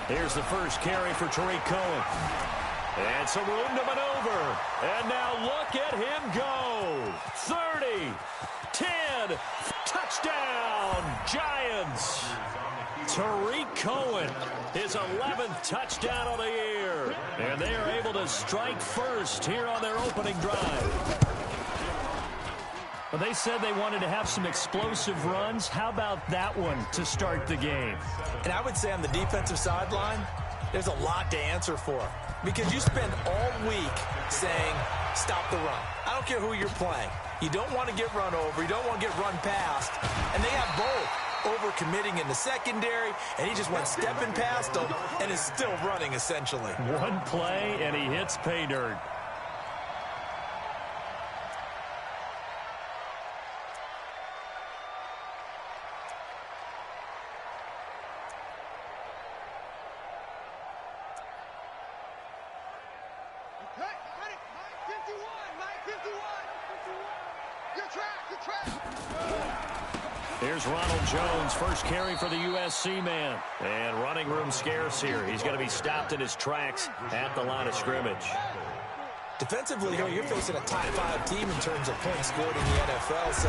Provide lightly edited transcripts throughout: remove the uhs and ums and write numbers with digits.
Here's the first carry for Tariq Cohen. And some room to maneuver. And now look at him go. 30, 10, touchdown, Giants. Tariq Cohen, his 11th touchdown of the year. And they are able to strike first here on their opening drive. Well, they said they wanted to have some explosive runs. How about that one to start the game? And I would say on the defensive sideline, there's a lot to answer for. Because you spend all week saying, stop the run. I don't care who you're playing. You don't want to get run over. You don't want to get run past. And they have both. Over-committing in the secondary, and he just went stepping past them and is still running, essentially. One play, and he hits pay dirt. Here's Ronald Jones, first carry for the USC man. And running room scarce here. He's going to be stopped in his tracks at the line of scrimmage. Defensively, here, you're facing a top 5 team in terms of points scored in the NFL. So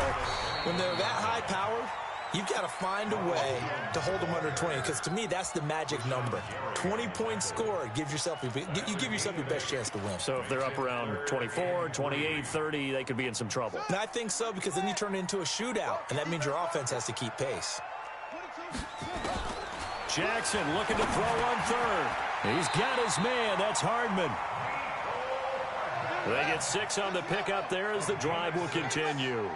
when they're that high powered, you've got to find a way to hold them under 20. Because to me, that's the magic number. 20 points scored gives yourself you give yourself your best chance to win. So if they're up around 24, 28, 30, they could be in some trouble. And I think so, because then you turn it into a shootout, and that means your offense has to keep pace. Jackson looking to throw on third. He's got his man. That's Hardman. They get 6 on the pickup there as the drive will continue.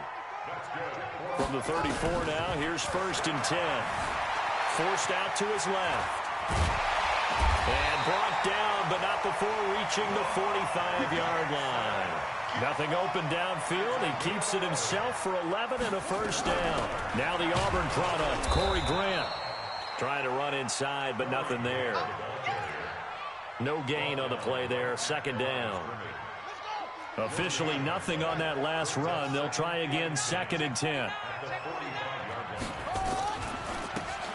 From the 34 now, here's 1st and 10. Forced out to his left. And brought down, but not before reaching the 45-yard line. Nothing open downfield. He keeps it himself for 11 and a first down. Now the Auburn product, Corey Grant. Trying to run inside, but nothing there. No gain on the play there. 2nd down. Officially nothing on that last run. They'll try again, 2nd and 10.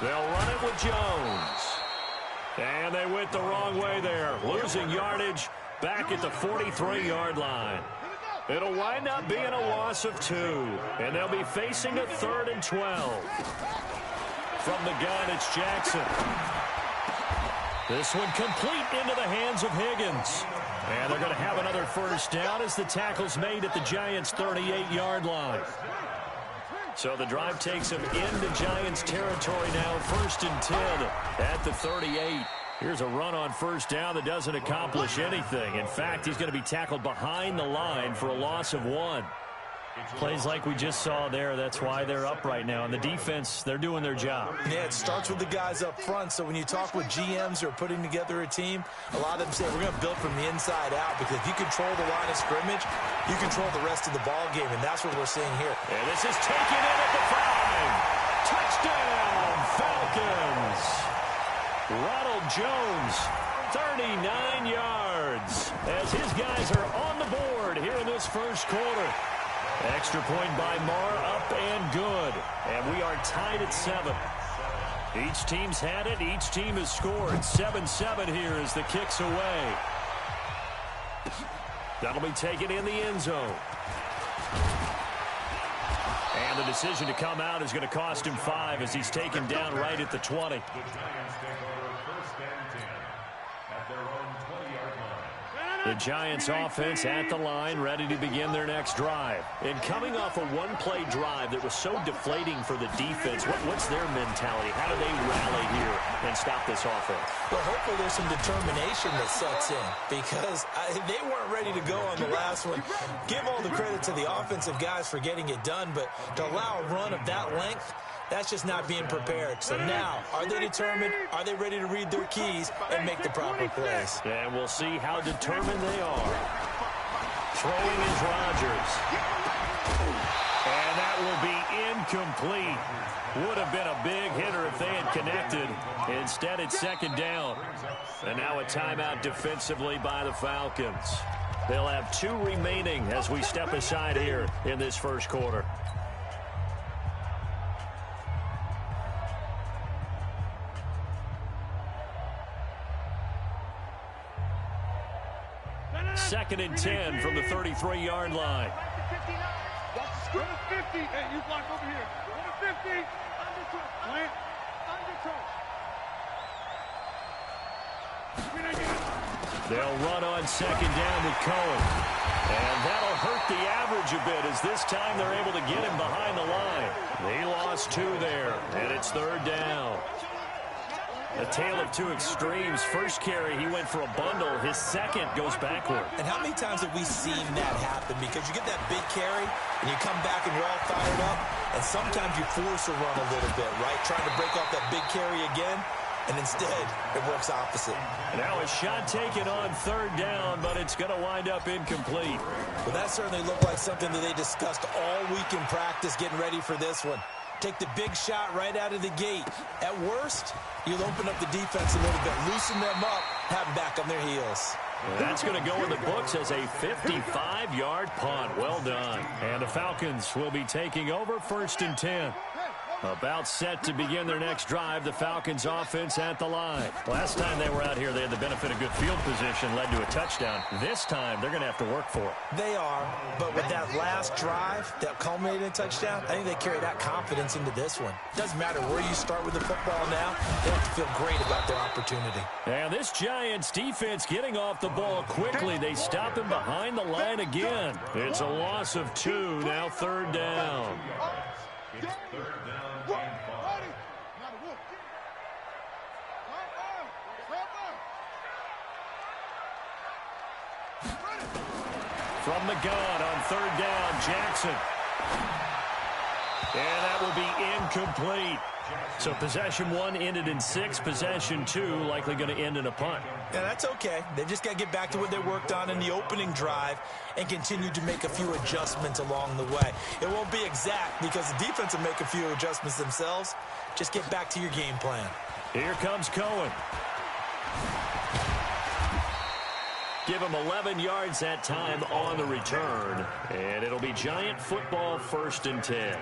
They'll run it with Jones. And they went the wrong way there. Losing yardage back at the 43-yard line. It'll wind up being a loss of 2. And they'll be facing a 3rd and 12. From the gun, it's Jackson. This one complete into the hands of Higgins. And they're going to have another first down as the tackle's made at the Giants' 38-yard line. So the drive takes him into Giants territory now. 1st and 10 at the 38. Here's a run on first down that doesn't accomplish anything. In fact, he's going to be tackled behind the line for a loss of 1. Plays like we just saw there. That's why they're up right now. And the defense, they're doing their job. Yeah, it starts with the guys up front. So when you talk with GMs who are putting together a team, a lot of them say we're going to build from the inside out, because if you control the line of scrimmage, you control the rest of the ball game, and that's what we're seeing here. And this is taken in at the 5. Touchdown, Falcons. Ronald Jones, 39 yards, as his guys are on the board here in this first quarter. Extra point by Marr, up and good. And we are tied at 7. Each team's had it. Each team has scored. 7-7 here as the kick's away. That'll be taken in the end zone. And the decision to come out is going to cost him 5 as he's taken down right at the 20. The Giants offense at the line, ready to begin their next drive. And coming off a one-play drive that was so deflating for the defense, what's their mentality? How do they rally here and stop this offense? Well, hopefully there's some determination that sets in, because they weren't ready to go on the last one. Give all the credit to the offensive guys for getting it done, but to allow a run of that length, that's just not being prepared. So now, are they determined? Are they ready to read their keys and make the proper plays? And we'll see how determined they are. Throwing is Rodgers. And that will be incomplete. Would have been a big hitter if they had connected. Instead, it's 2nd down. And now a timeout defensively by the Falcons. They'll have 2 remaining as we step aside here in this first quarter. 2nd and 10 from the 33-yard line. Go to 50. Hey, you block over here. Go to 50. Plant. They'll run on 2nd down with Cohen. And that'll hurt the average a bit as this time they're able to get him behind the line. They lost 2 there, and it's 3rd down. A tale of two extremes. First carry, he went for a bundle. His second goes backward. And how many times have we seen that happen? Because you get that big carry, and you come back and you're all fired up, and sometimes you force a run a little bit, right? Trying to break off that big carry again, and instead it works opposite. Now a shot taken on 3rd down, but it's going to wind up incomplete. Well, that certainly looked like something that they discussed all week in practice getting ready for this one. Take the big shot right out of the gate. At worst, you'll open up the defense a little bit, loosen them up, have them back on their heels. That's going to go in the books as a 55-yard punt. Well done. And the Falcons will be taking over 1st and 10. About set to begin their next drive. The Falcons offense at the line. Last time they were out here, they had the benefit of good field position, led to a touchdown. This time, they're going to have to work for it. They are, but with that last drive that culminated in a touchdown, I think they carry that confidence into this one. Doesn't matter where you start with the football now, they have to feel great about their opportunity. And this Giants defense getting off the ball quickly. They stop him behind the line again. It's a loss of 2, now 3rd down. From the gun on 3rd down, Jackson. And that will be incomplete. So possession 1 ended in 6. Possession 2 likely going to end in a punt. Yeah, that's okay. They've just got to get back to what they worked on in the opening drive and continue to make a few adjustments along the way. It won't be exact because the defense will make a few adjustments themselves. Just get back to your game plan. Here comes Cohen. Give him 11 yards that time on the return. And it'll be Giant football 1st and 10.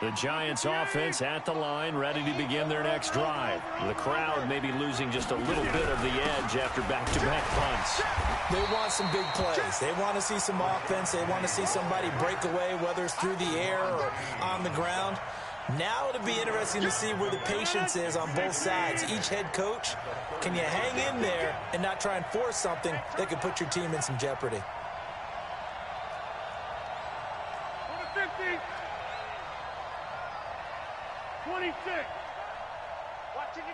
The Giants offense at the line, ready to begin their next drive. The crowd may be losing just a little bit of the edge after back-to-back punts. They want some big plays. They want to see some offense. They want to see somebody break away, whether it's through the air or on the ground. Now it'll be interesting to see where the patience is on both sides. Each head coach, can you hang in there and not try and force something that could put your team in some jeopardy? 26.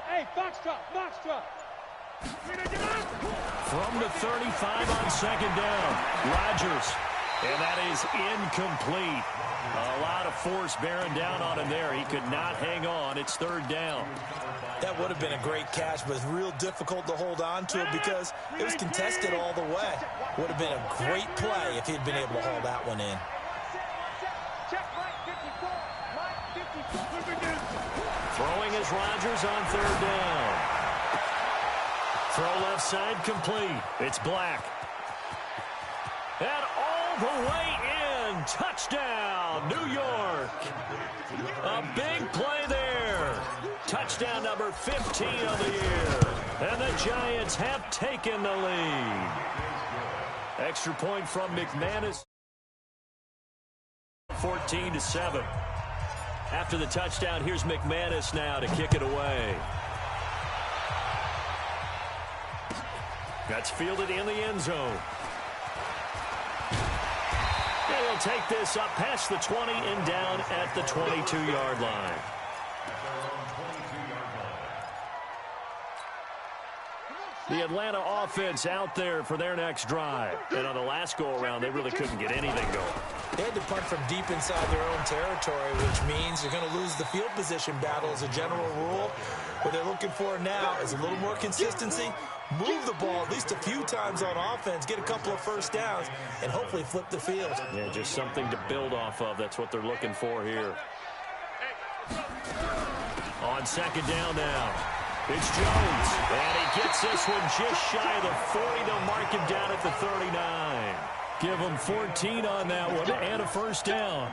Hey, Foxtrot. From the 35 on 2nd down, Rodgers. And that is incomplete. A lot of force bearing down on him there. He could not hang on. It's 3rd down. That would have been a great catch, but it's real difficult to hold on to it because it was contested all the way. Would have been a great play if he'd been able to haul that one in. Throwing is Rodgers on 3rd down. Throw left side complete. It's Black. And all the way in. Touchdown, New York. A big play there. Touchdown number 15 of the year. And the Giants have taken the lead. Extra point from McManus. 14-7. After the touchdown, here's McManus now to kick it away. That's fielded in the end zone. And he'll take this up past the 20 and down at the 22-yard line. The Atlanta offense out there for their next drive. And on the last go-around, they really couldn't get anything going. They had to punt from deep inside their own territory, which means you're going to lose the field position battle as a general rule. What they're looking for now is a little more consistency, move the ball at least a few times on offense, get a couple of first downs, and hopefully flip the field. Yeah, just something to build off of. That's what they're looking for here. On 2nd down now. It's Jones, and he gets this one just shy of the 40. They'll mark him down at the 39. Give him 14 on that one and a first down.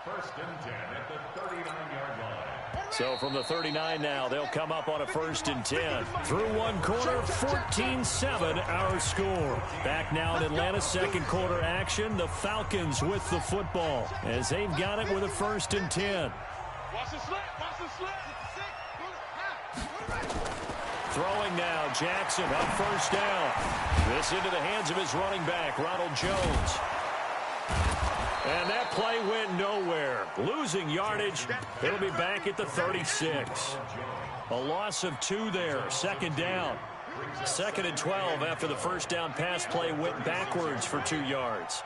First and 10 at the 39-yard line. So from the 39 now, they'll come up on a 1st and 10. Through one quarter, 14-7 our score. Back now in Atlanta, second quarter action. The Falcons with the football as they've got it with a 1st and 10. Watch the slant. Watch the slant. Throwing now, Jackson on 1st down. This into the hands of his running back, Ronald Jones. And that play went nowhere. Losing yardage. It'll be back at the 36. A loss of 2 there. 2nd down. 2nd and 12 after the 1st down pass play went backwards for 2 yards.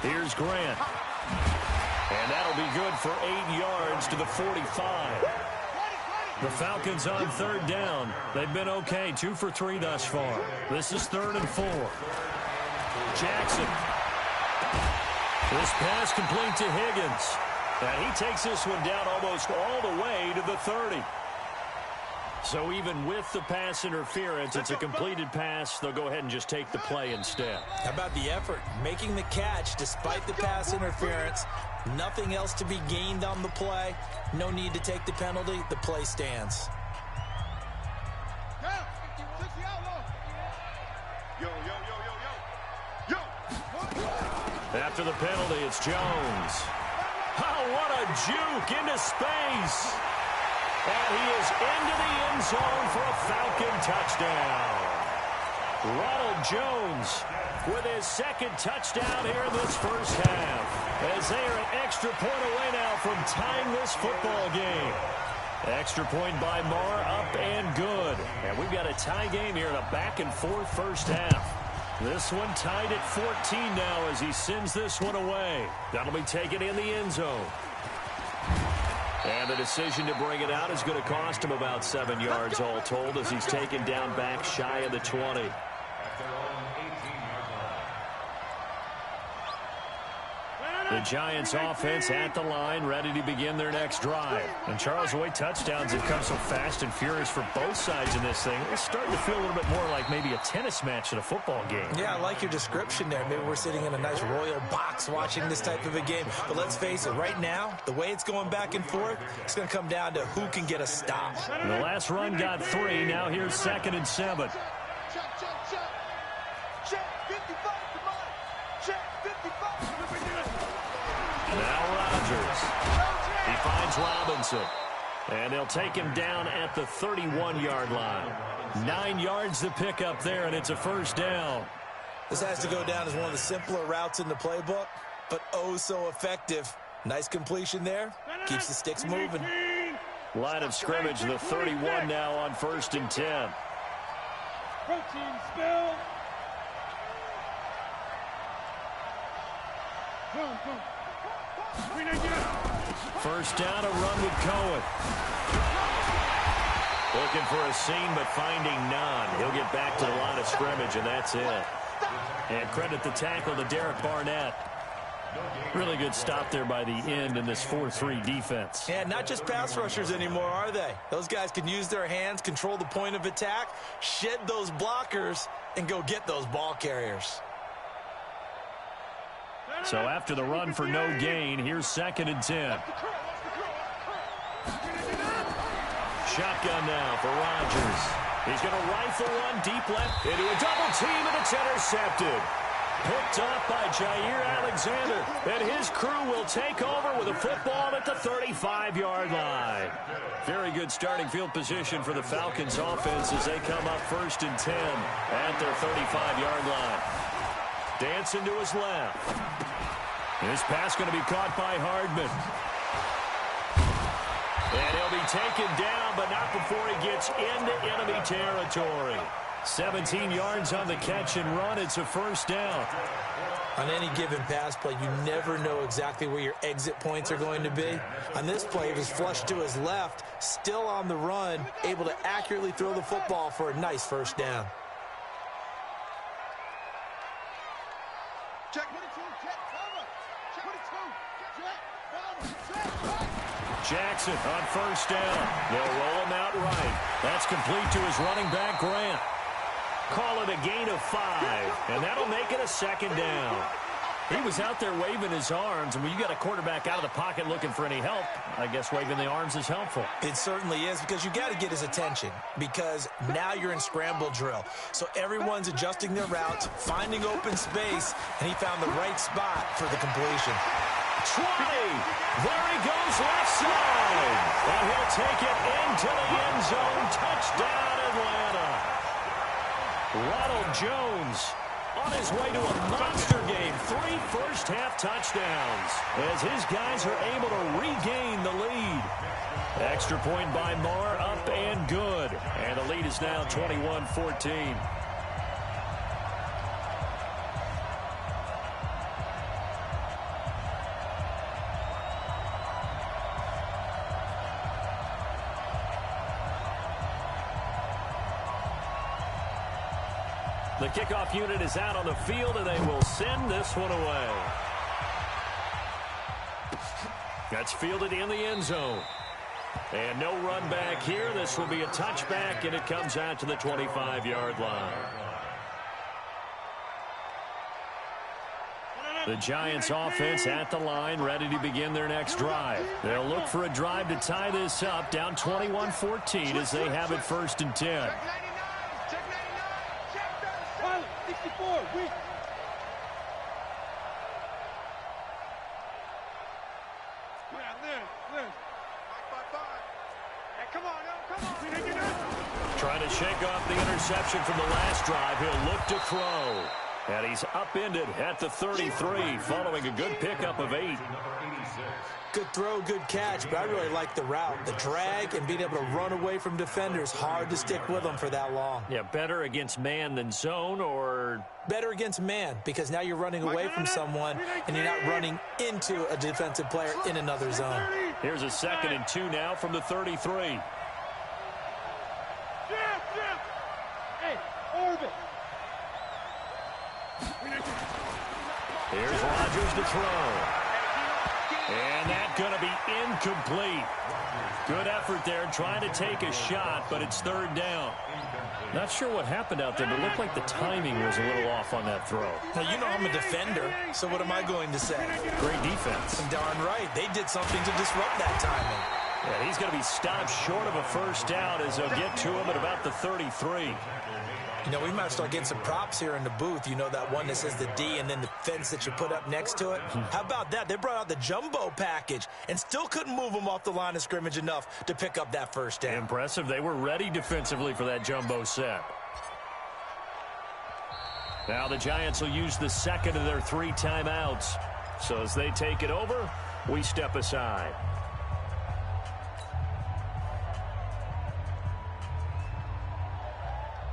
Here's Grant. And that'll be good for 8 yards to the 45. The Falcons on 3rd down. They've been okay. 2 for 3 thus far. This is 3rd and 4. Jackson. This pass complete to Higgins. And he takes this one down almost all the way to the 30. So even with the pass interference, it's a completed pass. They'll go ahead and just take the play instead. How about the effort? Making the catch despite the pass interference. Nothing else to be gained on the play. No need to take the penalty. The play stands. After the penalty, it's Jones. Oh, what a juke into space. And he is into the end zone for a Falcon touchdown. Ronald Jones with his 2nd touchdown here in this 1st half. As they are an extra point away now from tying this football game. Extra point by Marr, up and good. And we've got a tie game here in a back-and-forth 1st half. This one tied at 14 now as he sends this one away. That'll be taken in the end zone. And the decision to bring it out is going to cost him about 7 yards all told as he's taken down back shy of the 20. The Giants offense at the line, ready to begin their next drive. And Charles, the way touchdowns have come so fast and furious for both sides in this thing, it's starting to feel a little bit more like maybe a tennis match in a football game. Yeah, I like your description there. Maybe we're sitting in a nice royal box watching this type of a game. But let's face it, right now, the way it's going back and forth, it's going to come down to who can get a stop. The last run got 3. Now here's 2nd and 7. Now Rodgers. He finds Robinson. And they'll take him down at the 31-yard line. 9 yards to pick up there, and it's a 1st down. This has to go down as one of the simpler routes in the playbook, but oh so effective. Nice completion there. Keeps the sticks moving. Line of scrimmage, the 31 now on 1st and 10. Protein spill. Boom. 1st down, a run with Cohen. Looking for a seam, but finding none. He'll get back to the line of scrimmage, and that's it. And credit the tackle to Derek Barnett. Really good stop there by the end in this 4-3 defense. Yeah, not just pass rushers anymore, are they? Those guys can use their hands, control the point of attack, shed those blockers, and go get those ball carriers. So after the run for no gain, here's 2nd and 10. Shotgun now for Rodgers. He's going to rifle one deep left into a double team, and it's intercepted. Picked up by Jair Alexander. And his crew will take over with a football at the 35-yard line. Very good starting field position for the Falcons offense as they come up 1st and 10 at their 35-yard line. Dancing to his left. This pass going to be caught by Hardman. And he'll be taken down, but not before he gets into enemy territory. 17 yards on the catch and run. It's a 1st down. On any given pass play, you never know exactly where your exit points are going to be. On this play, it was flushed to his left, still on the run, able to accurately throw the football for a nice 1st down. Check 22, check cover. Check 22, check. Jackson on 1st down. They'll roll him out right. That's complete to his running back, Grant. Call it a gain of 5, and that'll make it a 2nd down. He was out there waving his arms, and when you got a quarterback out of the pocket looking for any help, I guess waving the arms is helpful. It certainly is, because you got to get his attention, because now you're in scramble drill. So everyone's adjusting their routes, finding open space, and he found the right spot for the completion. 20. There he goes left side. And he'll take it into the end zone. Touchdown, Atlanta. Ronald Jones on his way to a monster game. 3 first-half touchdowns as his guys are able to regain the lead. Extra point by Marr, up and good. And the lead is now 21-14. The kickoff unit is out on the field, and they will send this one away. That's fielded in the end zone. And no run back here. This will be a touchback, and it comes out to the 25-yard line. The Giants offense at the line, ready to begin their next drive. They'll look for a drive to tie this up, down 21-14 as they have it 1st and 10. Trying to shake off the interception from the last drive. He'll look to throw. And he's upended at the 33 following a good pickup of 8. Good throw, good catch, but I really like the route. The drag and being able to run away from defenders, hard to stick with them for that long. Yeah, better against man than zone, or? Better against man, because now you're running away from someone and you're not running into a defensive player in another zone. Here's a 2nd and 2 now from the 33. Here's Rodgers to throw. And that's going to be incomplete. Good effort there, trying to take a shot, but it's 3rd down. Not sure what happened out there, but it looked like the timing was a little off on that throw. Now, you know I'm a defender, so what am I going to say? Great defense. Darn right. They did something to disrupt that timing. Yeah, he's going to be stopped short of a 1st down as they'll get to him at about the 33. You know, we might start getting some props here in the booth. You know, that one that says the D and then the fence that you put up next to it? How about that? They brought out the jumbo package and still couldn't move them off the line of scrimmage enough to pick up that 1st down. Impressive. They were ready defensively for that jumbo set. Now the Giants will use the 2nd of their 3 timeouts. So as they take it over, we step aside.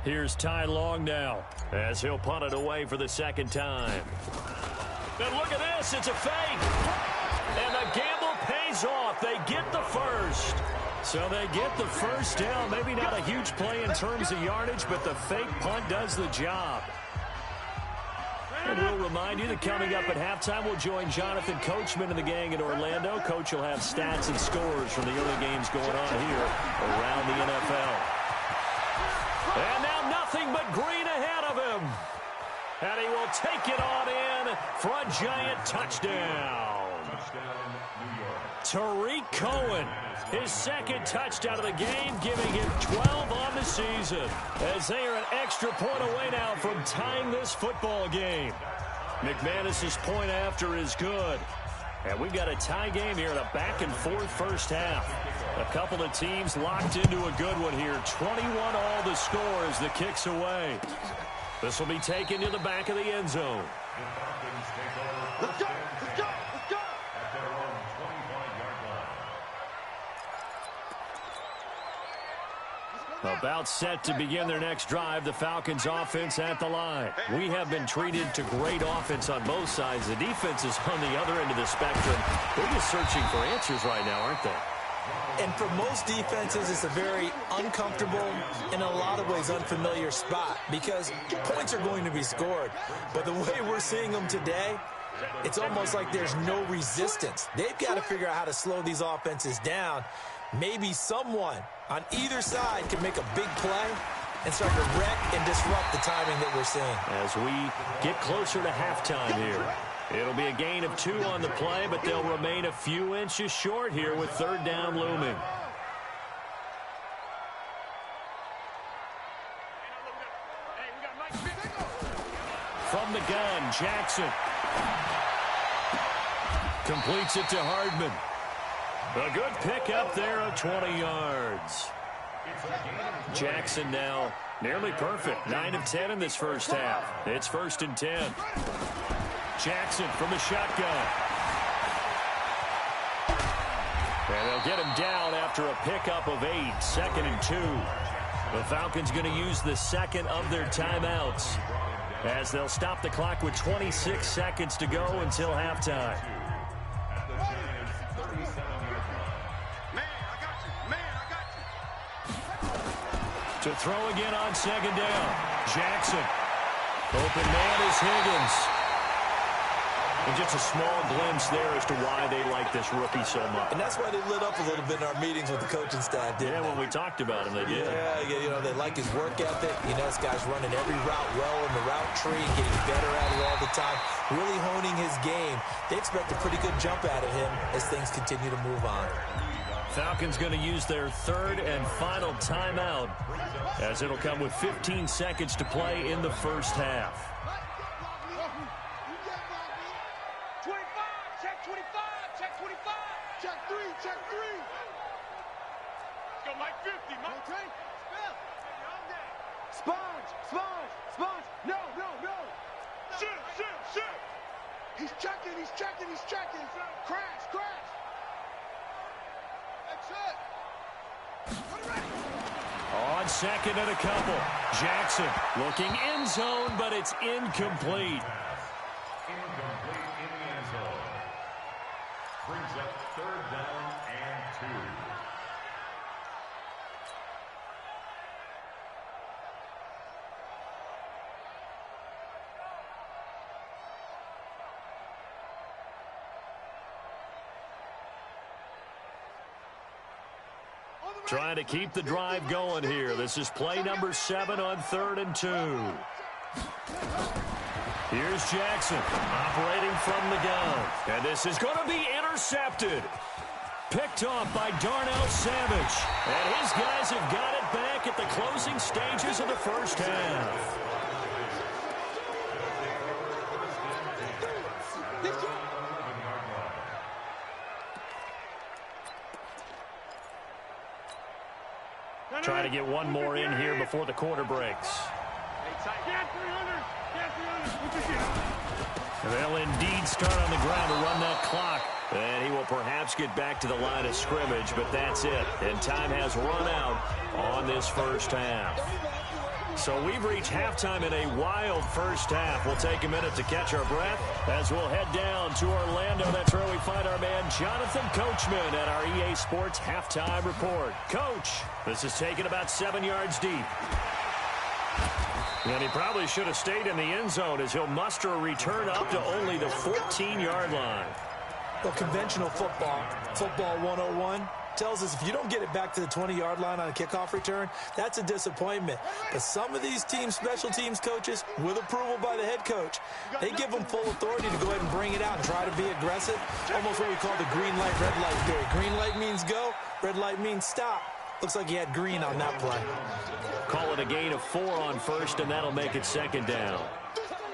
Here's Ty Long now as he'll punt it away for the 2nd time. And look at this. It's a fake. And the gamble pays off. They get the 1st. So they get the 1st down. Maybe not a huge play in terms of yardage, but the fake punt does the job. And we'll remind you that coming up at halftime, we'll join Jonathan Coachman and the gang in Orlando. Coach will have stats and scores from the early games going on here around the NFL. And now nothing but green ahead of him. And he will take it on in for a giant touchdown. Tariq Cohen, his 2nd touchdown of the game, giving him 12 on the season. As they are an extra point away now from tying this football game. McManus's point after is good. And we've got a tie game here in a back-and-forth 1st half. A couple of teams locked into a good one here. 21 all the score as the kick's away. This will be taken to the back of the end zone. Let's go! Let's go! Let's go! About set to begin their next drive, the Falcons offense at the line. We have been treated to great offense on both sides. The defense is on the other end of the spectrum. They're just searching for answers right now, aren't they? And for most defenses, it's a very uncomfortable, in a lot of ways, unfamiliar spot because points are going to be scored. But the way we're seeing them today, it's almost like there's no resistance. They've got to figure out how to slow these offenses down. Maybe someone on either side can make a big play and start to wreck and disrupt the timing that we're seeing. As we get closer to halftime here. It'll be a gain of 2 on the play, but they'll remain a few inches short here with 3rd down looming. From the gun, Jackson. Completes it to Hardman. A good pickup there of 20 yards. Jackson now nearly perfect. 9 of 10 in this first half. It's 1st and 10. Jackson from the shotgun. And they'll get him down after a pickup of 8. 2nd and 2. The Falcons going to use the second of their timeouts as they'll stop the clock with 26 seconds to go until halftime. To throw again on 2nd down. Jackson. Open man is Higgins. And just a small glimpse there as to why they like this rookie so much. And that's why they lit up a little bit in our meetings with the coaching staff, didn't they? When we talked about him, they did. Yeah, they like his work ethic. This guy's running every route well in the route tree and getting better at it all the time, really honing his game. They expect a pretty good jump out of him as things continue to move on. Falcons going to use their 3rd and final timeout as it'll come with 15 seconds to play in the first half. 25, check 25, check 25, check 3, check 3. Let's go, Mike 50, Mike. Okay. Sponge. No. Shoot. He's checking. Crash. On 2nd and a couple. Jackson looking end zone, but it's incomplete. Incomplete in the end zone. Brings up 3rd down and 2. Trying to keep the drive going here. This is play number 7 on 3rd and 2. Here's Jackson operating from the gun. And this is going to be intercepted. Picked off by Darnell Savage. And his guys have got it back at the closing stages of the first half. Try to get one more in here before the quarter breaks. They'll indeed start on the ground to run that clock. And he will perhaps get back to the line of scrimmage, but that's it. And time has run out on this first half. So we've reached halftime in a wild first half. We'll take a minute to catch our breath as we'll head down to Orlando. That's where we find our man Jonathan Coachman at our EA Sports Halftime Report. Coach, this is taken about 7 yards deep. And he probably should have stayed in the end zone as he'll muster a return up to only the 14-yard line. Well, conventional football 101, tells us if you don't get it back to the 20-yard line on a kickoff return, that's a disappointment. But some of these teams, special teams coaches, with approval by the head coach, they give them full authority to go ahead and bring it out and try to be aggressive. Almost what we call the green light, red light theory. Green light means go, red light means stop. Looks like he had green on that play. Call it a gain of 4 on first, and that'll make it 2nd down.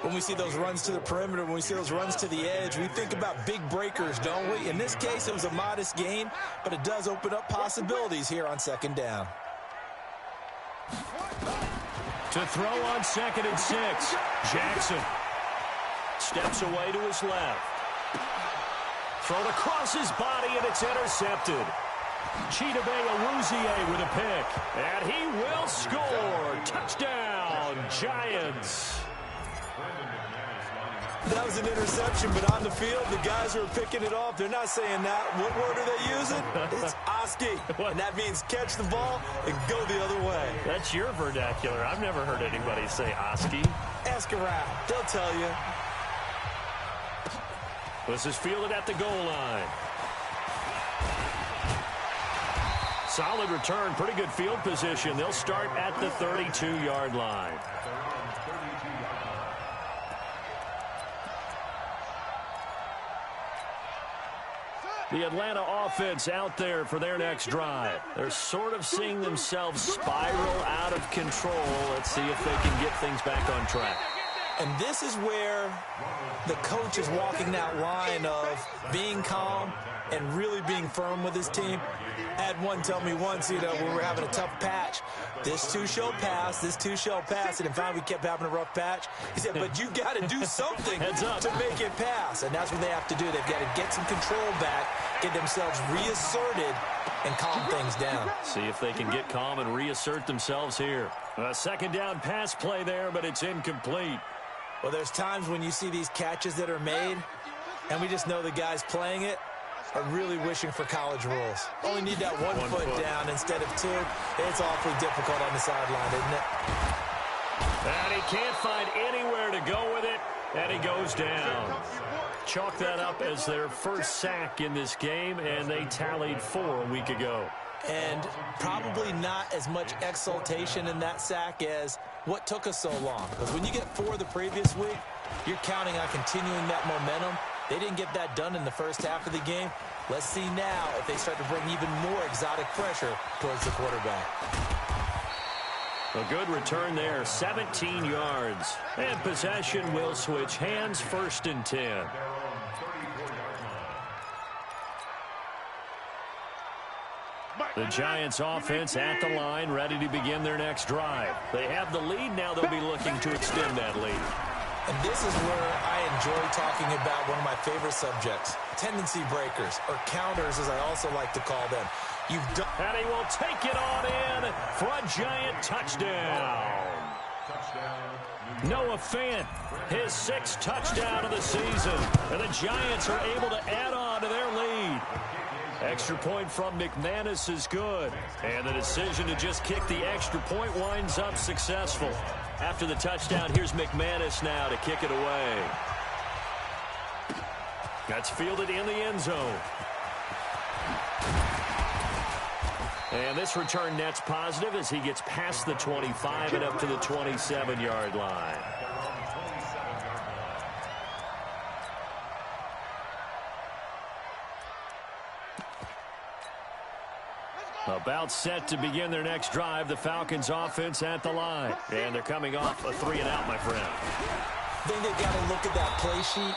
When we see those runs to the perimeter, when we see those runs to the edge, we think about big breakers, don't we? In this case, it was a modest gain, but it does open up possibilities here on 2nd down. To throw on 2nd and 6, Jackson steps away to his left. Thrown across his body, and it's intercepted. Chidobe Awuzie with a pick, and he will score. Touchdown, Giants. That was an interception, but on the field, the guys who are picking it off, they're not saying that. What word are they using? It's Oski, and that means catch the ball and go the other way. That's your vernacular. I've never heard anybody say Oski. Ask around. They'll tell you. This is fielded at the goal line. Solid return, pretty good field position. They'll start at the 32-yard line. The Atlanta offense out there for their next drive. They're sort of seeing themselves spiral out of control. Let's see if they can get things back on track. And this is where the coach is walking that line of being calm and really being firm with his team. I had one tell me once, when we were having a tough patch, this too shall pass, this too shall pass, and finally we kept having a rough patch. He said, but you got to do something to make it pass, and that's what they have to do. They've got to get some control back, get themselves reasserted, and calm things down. See if they can get calm and reassert themselves here. A second down pass play there, but it's incomplete. Well, there's times when you see these catches that are made, and we just know the guys playing it are really wishing for college rules. Only need that one foot down instead of two. It's awfully difficult on the sideline, isn't it? And he can't find anywhere to go with it, and he goes down. Chalk that up as their first sack in this game, and they tallied 4 a week ago. And probably not as much exultation in that sack as what took us so long. Because when you get 4 the previous week, you're counting on continuing that momentum. They didn't get that done in the first half of the game. Let's see now if they start to bring even more exotic pressure towards the quarterback. A good return there, 17 yards. And possession will switch hands, 1st and 10. The Giants offense at the line, ready to begin their next drive. They have the lead now. They'll be looking to extend that lead. And this is where I enjoy talking about one of my favorite subjects, tendency breakers, or counters as I also like to call them. And he will take it on in for a Giant touchdown. Noah Fant, his 6th touchdown of the season. And the Giants are able to add on to their lead. Extra point from McManus is good. And the decision to just kick the extra point winds up successful. After the touchdown, here's McManus now to kick it away. That's fielded in the end zone. And this return net's positive as he gets past the 25 and up to the 27-yard line. About set to begin their next drive, the Falcons offense at the line. And they're coming off a 3-and-out, my friend. I think they've got to look at that play sheet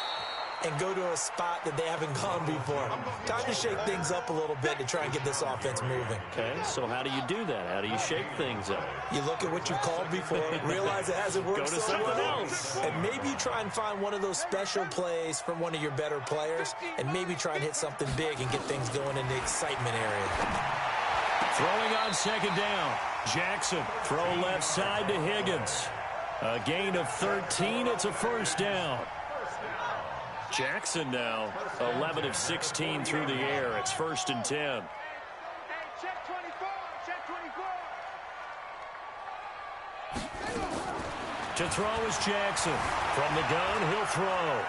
and go to a spot that they haven't gone before. Time to shake things up a little bit to try and get this offense moving. Okay, so how do you do that? How do you shake things up? You look at what you called before, realize it hasn't worked go to so something well, else. and maybe you try and find one of those special plays from one of your better players, and maybe try and hit something big and get things going in the excitement area. Throwing on 2nd down. Jackson, throw left side to Higgins. A gain of 13. It's a 1st down. Jackson now 11 of 16 through the air. It's 1st and 10. Hey, check 24, check 24. To throw is Jackson. From the gun, he'll throw.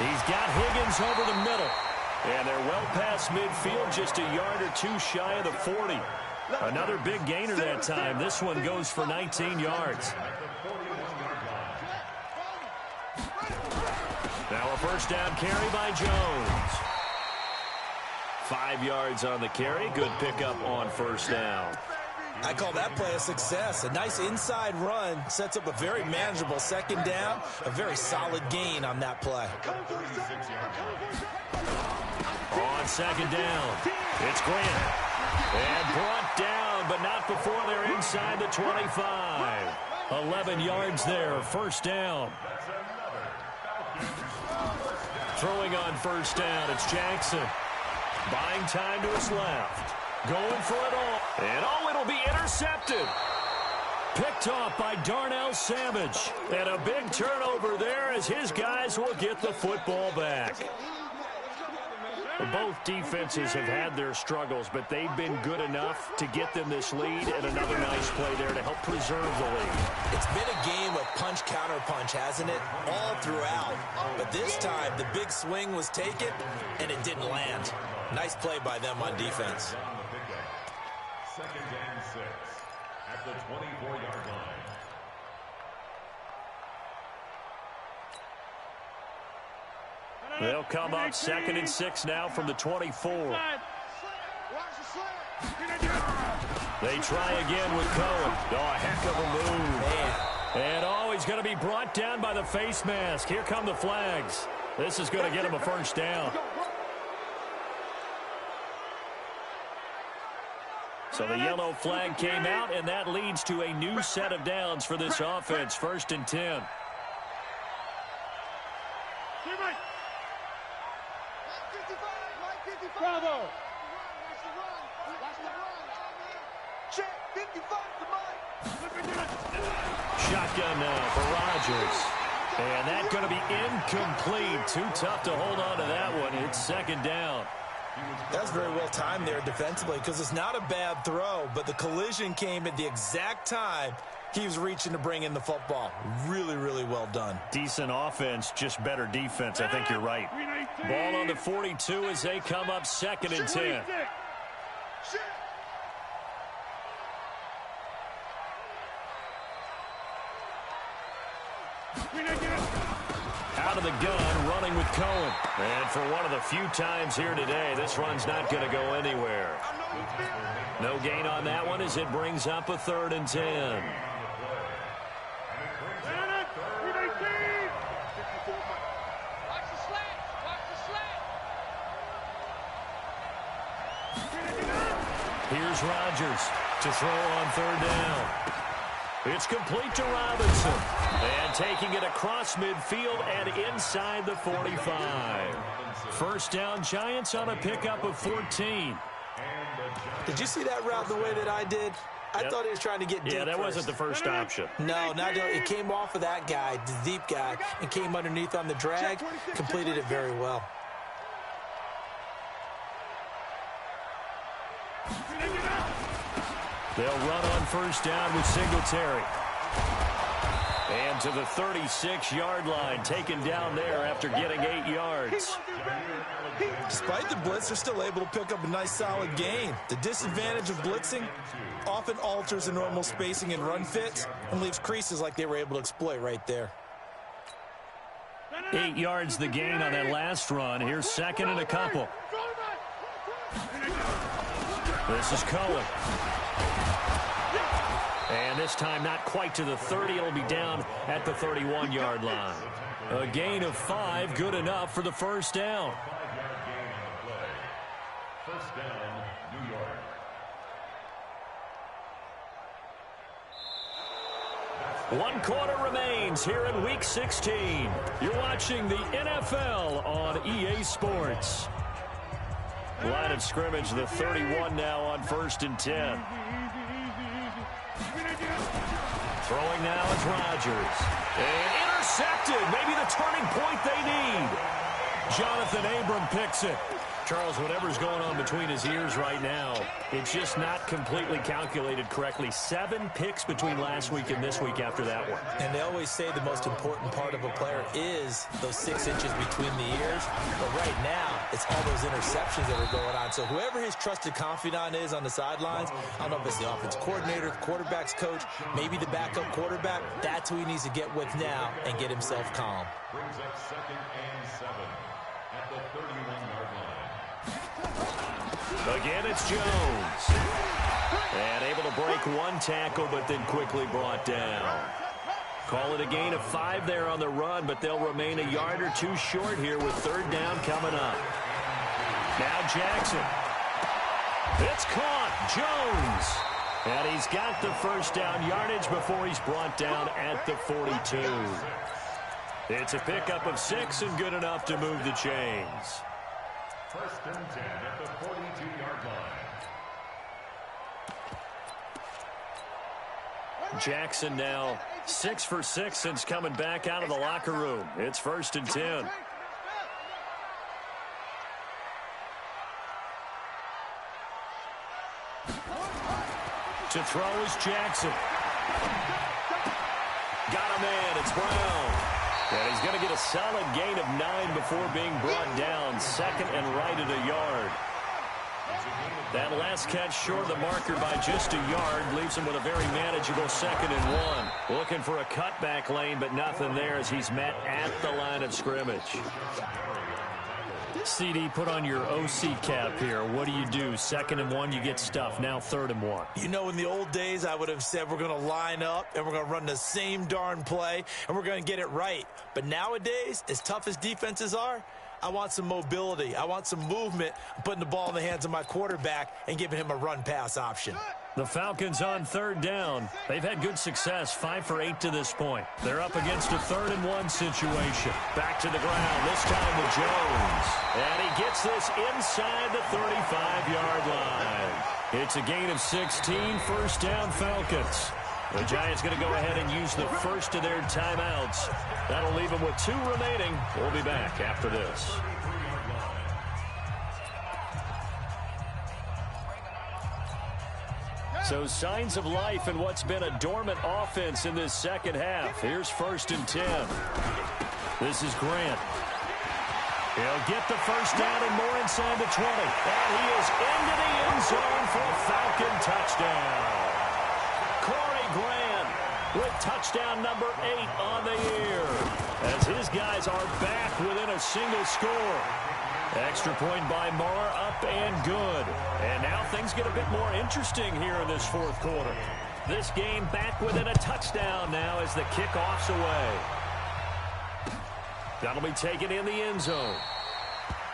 He's got Higgins over the middle. And they're well past midfield, just a yard or 2 shy of the 40. Another big gainer that time. This one goes for 19 yards. Now a 1st down carry by Jones. 5 yards on the carry. Good pickup on 1st down. I call that play a success. A nice inside run sets up a very manageable 2nd down. A very solid gain on that play. On 2nd down, it's Grant. And brought down, but not before they're inside the 25. 11 yards there, 1st down. Throwing on 1st down, it's Jackson. Buying time to his left. Going for it all. And it'll be intercepted. Picked off by Darnell Savage. And a big turnover there as his guys will get the football back. Both defenses have had their struggles, but they've been good enough to get them this lead, and another nice play there to help preserve the lead. It's been a game of punch-counter-punch, hasn't it? All throughout. But this time, the big swing was taken, and it didn't land. Nice play by them on defense. 2nd and 6 at the 24-yard line. They'll come up 2nd and 6 now from the 24. They try again with Cohen. Oh, a heck of a move. And he's going to be brought down by the face mask. Here come the flags. This is going to get him a first down. So the yellow flag came out, and that leads to a new set of downs for this offense. 1st and 10. Bravo. Shotgun now for Rodgers. And that's going to be incomplete. Too tough to hold on to that one. It's 2nd down. That's very well timed there defensively because it's not a bad throw, but the collision came at the exact time he was reaching to bring in the football. Really, really well done. Decent offense, just better defense. I think you're right. Ball on the 42 as they come up 2nd and 10. Out of the gun, running with Cohen. And for one of the few times here today, this run's not going to go anywhere. No gain on that one as it brings up a 3rd and 10. Here's Rodgers to throw on 3rd down. It's complete to Robinson. And taking it across midfield and inside the 45. First down, Giants on a pickup of 14. Did you see that route the way that I did? I thought he was trying to get deep. Yeah, that wasn't the first option. No, it came off of that guy, the deep guy, and came underneath on the drag. Completed it very well. They'll run on 1st down with Singletary. And to the 36-yard line, taken down there after getting 8 yards. Despite the blitz, they're still able to pick up a nice, solid gain. The disadvantage of blitzing often alters the normal spacing and run fits and leaves creases like they were able to exploit right there. 8 yards the gain on that last run. Here's 2nd and a couple. This is Cohen. And this time not quite to the 30. It'll be down at the 31-yard line. A gain of 5, good enough for the first down. 5-yard gain on the play. First down, New York. One quarter remains here in Week 16. You're watching the NFL on EA Sports. Line of scrimmage, the 31 now on 1st and 10. Throwing now is Rodgers. And intercepted. Maybe the turning point they need. Jonathan Abram picks it. Charles, whatever's going on between his ears right now, it's just not completely calculated correctly. 7 picks between last week and this week after that one. And they always say the most important part of a player is those 6 inches between the ears. But right now, it's all those interceptions that are going on. So whoever his trusted confidant is on the sidelines, I don't know if it's the offense coordinator, the quarterback's coach, maybe the backup quarterback, that's who he needs to get with now and get himself calm. Brings up 2nd and 7 at the 31-yard line. Again, it's Jones. And able to break one tackle, but then quickly brought down. Call it a gain of 5 there on the run, but they'll remain a yard or 2 short here with 3rd down coming up. Now Jackson. It's caught. Jones. And he's got the first down yardage before he's brought down at the 42. It's a pickup of 6 and good enough to move the chains. 1st and 10 at the 42-yard line. Jackson now 6 for 6 since coming back out of the locker room. It's 1st and 10. To throw is Jackson. Got a man. It's Brown. And he's going to get a solid gain of 9 before being brought down. 2nd and right at a yard. That last catch short of the marker by just a yard leaves him with a very manageable 2nd and 1. Looking for a cutback lane, but nothing there as he's met at the line of scrimmage. CD, put on your OC cap here. What do you do? 2nd and 1, you get stuffed. Now 3rd and 1. You know, in the old days, I would have said we're going to line up and we're going to run the same darn play and we're going to get it right. But nowadays, as tough as defenses are, I want some mobility. I want some movement, putting the ball in the hands of my quarterback and giving him a run-pass option. The Falcons on 3rd down. They've had good success, 5 for 8 to this point. They're up against a 3rd and 1 situation. Back to the ground, this time with Jones. And he gets this inside the 35-yard line. It's a gain of 16, 1st down Falcons. The Giants going to go ahead and use the first of their timeouts. That'll leave them with 2 remaining. We'll be back after this. So signs of life in what's been a dormant offense in this second half. Here's 1st and 10. This is Grant. He'll get the first down and more inside the 20. And he is into the end zone for a Falcon touchdown. Grant with touchdown number 8 on the year as his guys are back within a single score. Extra point by Moore, up and good. And now things get a bit more interesting here in this 4th quarter. This game back within a touchdown now as the kickoff's away. That'll be taken in the end zone.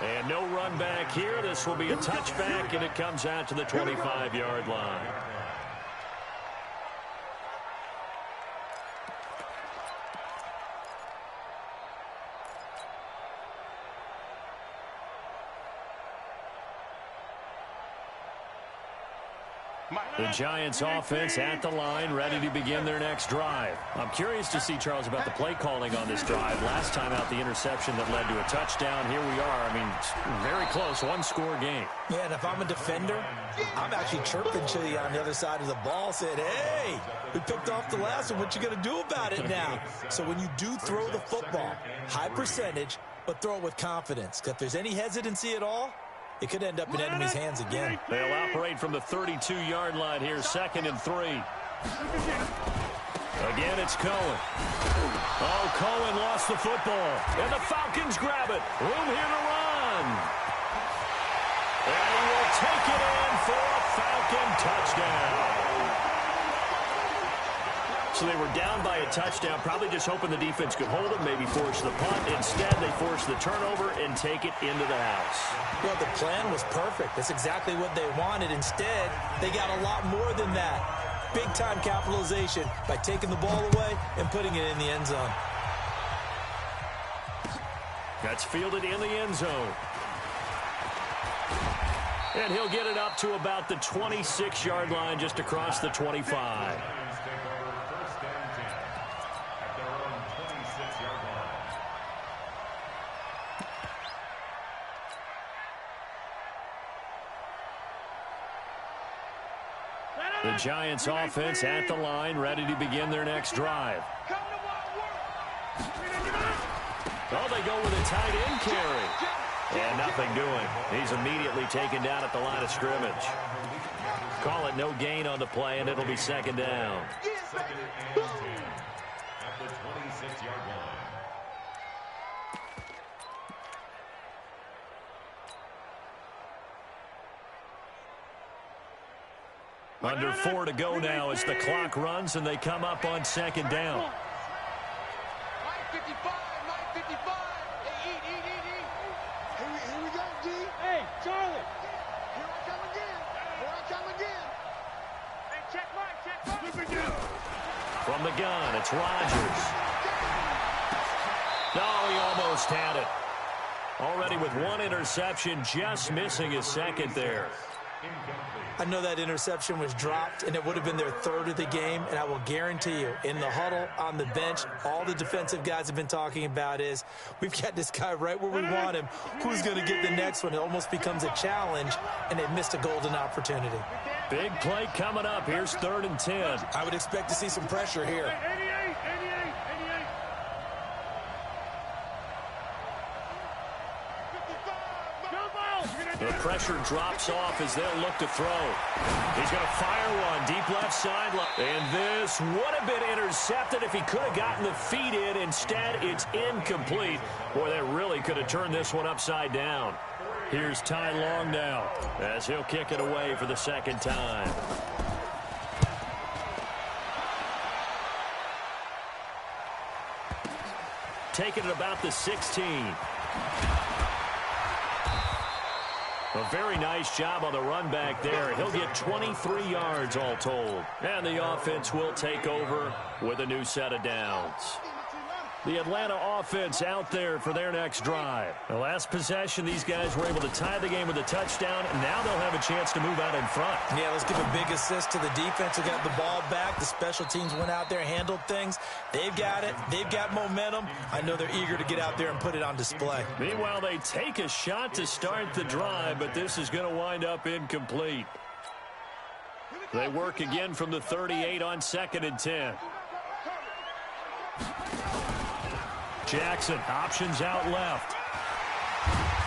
And no run back here. This will be a touchback, and it comes out to the 25-yard line. The Giants offense at the line, ready to begin their next drive. I'm curious to see, Charles, about the play calling on this drive. Last time out, the interception that led to a touchdown. Here we are. I mean, very close, 1-score game. Yeah, and if I'm a defender, I'm actually chirping to you on the other side of the ball, saying, hey, we picked off the last one. What you going to do about it now? So when you do throw the football, high percentage, but throw it with confidence. If there's any hesitancy at all, it could end up in enemy's hands again. They'll operate from the 32-yard line here, 2nd and 3. Again, it's Cohen. Oh, Cohen lost the football. And the Falcons grab it. Room here to run. And he will take it in for a Falcon touchdown. So they were down by a touchdown, probably just hoping the defense could hold it, maybe force the punt. Instead, they force the turnover and take it into the house. Well, the plan was perfect. That's exactly what they wanted. Instead, they got a lot more than that. Big-time capitalization by taking the ball away and putting it in the end zone. That's fielded in the end zone. And he'll get it up to about the 26-yard line, just across the 25. The Giants offense at the line, ready to begin their next drive. Oh, they go with a tight end carry. And nothing doing. He's immediately taken down at the line of scrimmage. Call it no gain on the play, and it'll be 2nd down. At the 26-yard line. Under 4 to go now as the clock runs and they come up on 2nd down. Mike 55, Mike 55. Hey, eat. Here we go, G. Hey, Charlie. Here I come again. Here I come again. Hey, check Mike. From the gun, it's Rodgers. No, he almost had it. Already with 1 interception, just missing his 2nd there. I know that interception was dropped, and it would have been their 3rd of the game, and I will guarantee you, in the huddle, on the bench, all the defensive guys have been talking about is, we've got this guy right where we want him. Who's going to get the next one? It almost becomes a challenge, and they've missed a golden opportunity. Big play coming up. Here's 3rd and 10. I would expect to see some pressure here. 88. Jump out. The pressure drops off as they'll look to throw. He's going to fire one deep left sideline. And this would have been intercepted if he could have gotten the feet in. Instead, it's incomplete. Boy, that really could have turned this one upside down. Here's Ty Long now as he'll kick it away for the second time. Taking it about the 16. A very nice job on the run back there. He'll get 23 yards all told. And the offense will take over with a new set of downs. The Atlanta offense out there for their next drive. The last possession, these guys were able to tie the game with a touchdown, and now they'll have a chance to move out in front. Yeah, let's give a big assist to the defense who got the ball back. The special teams went out there, handled things. They've got it. They've got momentum. I know they're eager to get out there and put it on display. Meanwhile, they take a shot to start the drive, but this is going to wind up incomplete. They work again from the 38 on 2nd and 10. Jackson, options out left.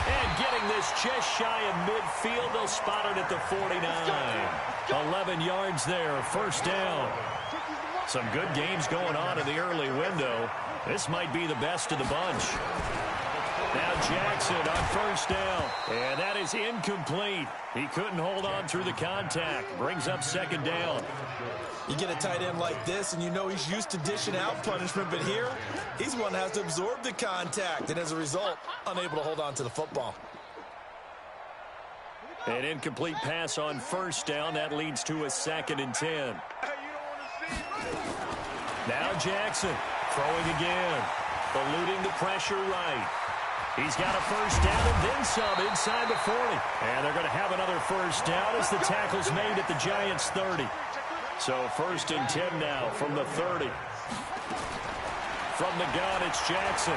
And getting this just shy of midfield, they'll spot it at the 49. 11 yards there, first down. Some good games going on in the early window. This might be the best of the bunch. Now Jackson on first down. And that is incomplete. He couldn't hold on through the contact. Brings up second down. You get a tight end like this, and you know he's used to dishing out punishment, but here, he's one that has to absorb the contact, and as a result, unable to hold on to the football. An incomplete pass on first down. That leads to a 2nd and 10. Now Jackson throwing again. Eluding the pressure right. He's got a first down and then some inside the 40. And they're going to have another first down as the tackle's made at the Giants' 30. So 1st and 10 now from the 30. From the gun, it's Jackson.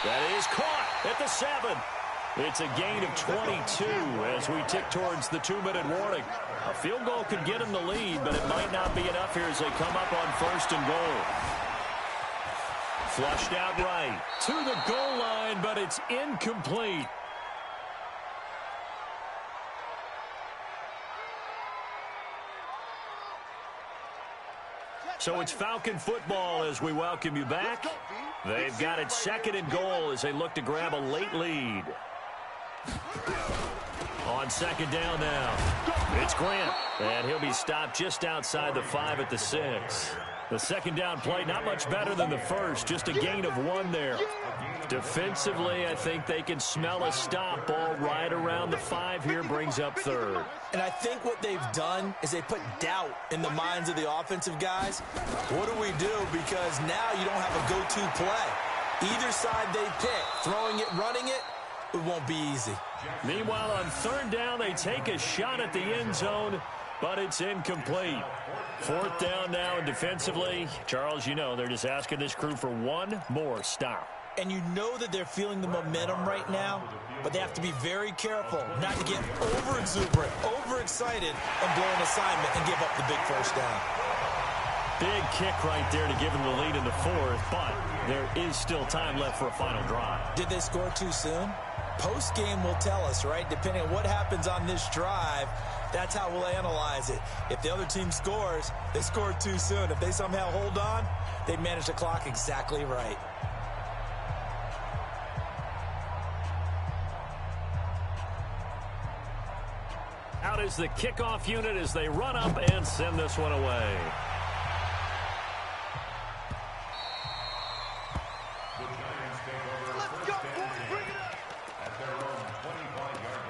That is caught at the 7. It's a gain of 22 as we tick towards the 2-minute warning. A field goal could get him the lead, but it might not be enough here as they come up on 1st and goal. Flushed out right to the goal line, but it's incomplete. So it's Falcon football as we welcome you back. They've got it 2nd and goal as they look to grab a late lead. On 2nd down now, it's Grant, and he'll be stopped just outside the 5 at the 6. The 2nd down play, not much better than the first, just a gain of 1 there. Defensively, I think they can smell a stop ball right around the 5 here, brings up 3rd. And I think what they've done is they put doubt in the minds of the offensive guys. What do we do? Because now you don't have a go-to play. Either side they pick, throwing it, running it, it won't be easy. Meanwhile, on 3rd down, they take a shot at the end zone, but it's incomplete. 4th down now, and defensively, Charles, you know, they're just asking this crew for one more stop. And you know that they're feeling the momentum right now, but they have to be very careful not to get over-exuberant, overexcited, and blow an assignment and give up the big first down. Big kick right there to give them the lead in the 4th, but there is still time left for a final drive. Did they score too soon? Post-game will tell us, right? Depending on what happens on this drive, that's how we'll analyze it. If the other team scores, they scored too soon. If they somehow hold on, they manage the clock exactly right. Out is the kickoff unit as they run up and send this one away. Let's go, boys, bring it up. At their own 25-yard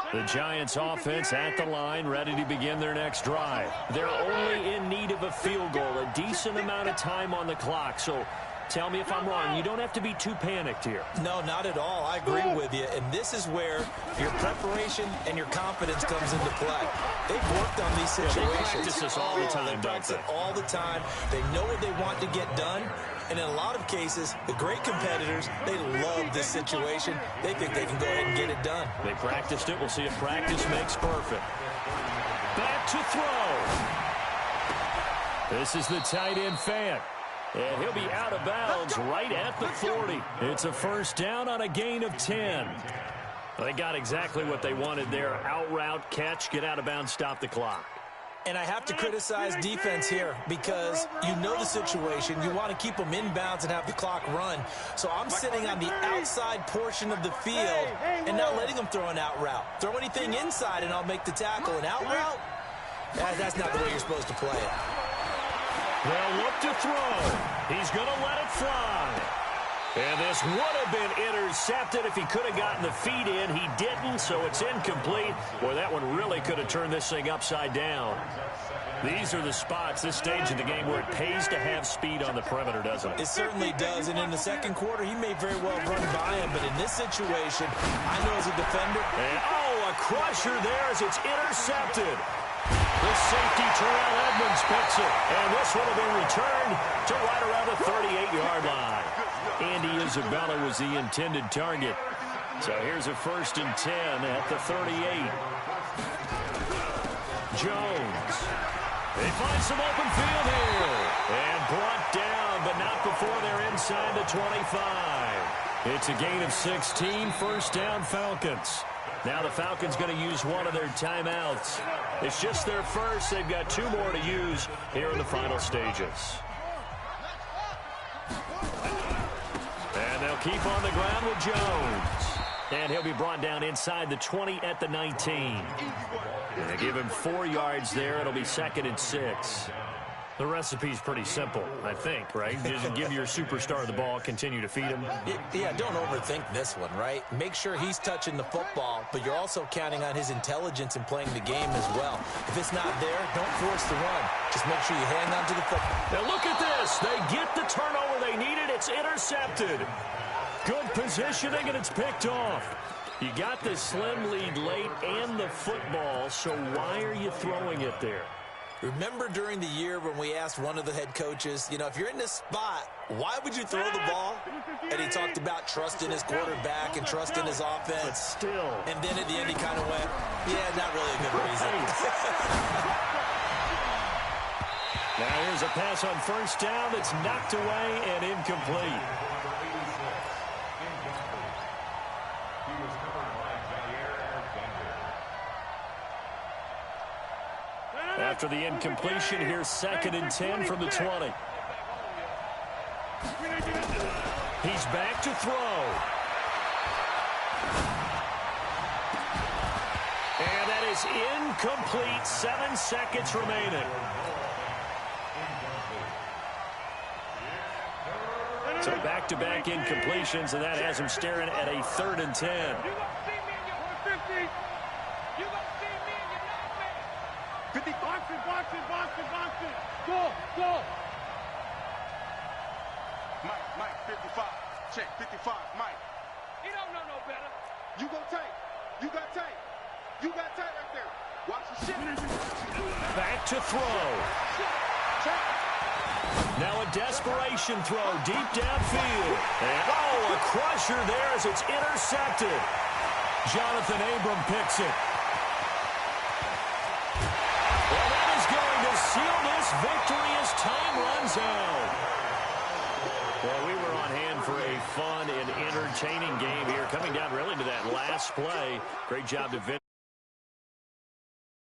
line. The Giants offense at the line, ready to begin their next drive. They're only in need of a field goal, a decent amount of time on the clock. So tell me if I'm wrong. You don't have to be too panicked here. No, not at all. I agree with you. And this is where your preparation and your confidence comes into play. They've worked on these situations. They practice this all the time, They practice it all the time. They know what they want to get done. And in a lot of cases, the great competitors, they love this situation. They think they can go ahead and get it done. They practiced it. We'll see if practice makes perfect. Back to throw. This is the tight end Fant. And he'll be out of bounds right at the 40. It's a first down on a gain of 10. They got exactly what they wanted there. Out route, catch, get out of bounds, stop the clock. And I have to criticize defense here because you know the situation. You want to keep them inbounds and have the clock run. So I'm sitting on the outside portion of the field and not letting them throw an out route. Throw anything inside and I'll make the tackle. An out route, that's not the way you're supposed to play it. They'll look to throw. He's going to let it fly. And this would have been intercepted if he could have gotten the feet in. He didn't, so it's incomplete. Boy, that one really could have turned this thing upside down. These are the spots, this stage of the game, where it pays to have speed on the perimeter, doesn't it? It certainly does, and in the second quarter, he may very well run by him, but in this situation, I know as a defender. And, a crusher there as it's intercepted. The safety, Terrell Edmonds, picks it, and this would have been returned to right around the 38-yard line. Andy Isabella was the intended target. So here's a 1st and 10 at the 38. Jones. They find some open field here. And brought down, but not before they're inside the 25. It's a gain of 16, first down Falcons. Now the Falcons going to use one of their timeouts. It's just their first. They've got 2 more to use here in the final stages. And they'll keep on the ground with Jones. And he'll be brought down inside the 20 at the 19. And they give him 4 yards there. It'll be 2nd and 6. The recipe's pretty simple, I think, right? Just give your superstar the ball, continue to feed him. Yeah, don't overthink this one, right? Make sure he's touching the football, but you're also counting on his intelligence in playing the game as well. If it's not there, don't force the run. Just make sure you hang on to the football. Now look at this. They get the turnover they needed. It's intercepted. Good positioning, and it's picked off. You got the slim lead late and the football, so why are you throwing it there? Remember during the year when we asked one of the head coaches, if you're in this spot, why would you throw the ball? And he talked about trusting his quarterback and trusting his offense. But still. And then at the end he kind of went, yeah, not really a good reason. Now here's a pass on first down that's knocked away and incomplete. After the incompletion, here's 2nd and 10 from the 20. He's back to throw. And that is incomplete. 7 seconds remaining. So back-to-back incompletions, and that has him staring at a 3rd and 10. 50, boxing. Go. Mike, 55. Check, 55, Mike. He don't know no better. You go tight. You got tight right there. Watch the shit. Back to throw. Now a desperation throw deep downfield. And, a crusher there as it's intercepted. Jonathan Abram picks it. Well, that is going to seal this victory as time runs out. Well, we were on hand for a fun and entertaining game here, coming down really to that last play. Great job to